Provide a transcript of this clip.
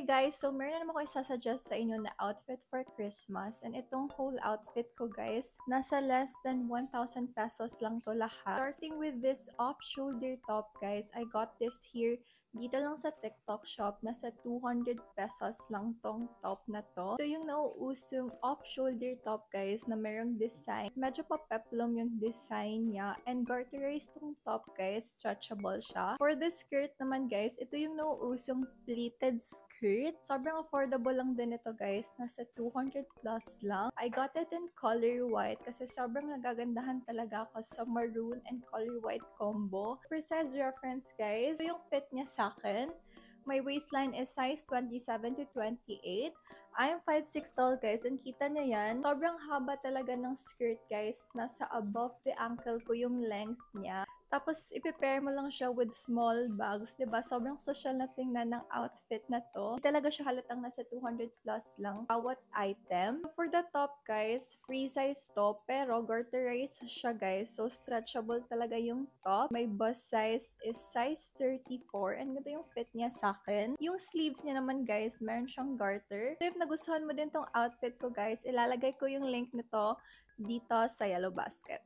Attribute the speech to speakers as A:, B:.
A: Hey guys, so meron na naman ako isasuggest sa inyo na outfit for Christmas. And itong whole outfit ko guys, nasa less than 1,000 pesos lang to lahat. Starting with this off-shoulder top guys, I got this here dito lang sa TikTok shop. Nasa 200 pesos lang tong top na to. Ito yung nauusong off-shoulder top guys na merong design. Medyo pa-peplum yung design niya. And garterized tong top guys, stretchable siya. For the skirt naman guys, ito yung nauusong pleated skirt. Sobrang affordable lang din ito guys. Nasa 200 plus lang. I got it in color white kasi sobrang nagagandahan talaga ako sa maroon and color white combo. For size reference guys, ito yung fit niya sa akin. My waistline is size 27 to 28. I'm 5'6 tall guys and kita niyo yan. Sobrang haba talaga ng skirt guys. Nasa above the ankle ko yung length niya. Tapos, i-prepare mo lang siya with small bags, 'di ba? Sobrang social na tingnan ng outfit na to. Hindi talaga siya halatang nasa 200 plus lang bawat item. For the top, guys, free size top, pero garterized siya, guys. So, stretchable talaga yung top. My bust size is size 34, and ito yung fit niya sa akin. Yung sleeves niya naman, guys, meron siyang garter. So, if nagustuhan mo din tong outfit ko, guys, ilalagay ko yung link nito dito sa Yellow Basket.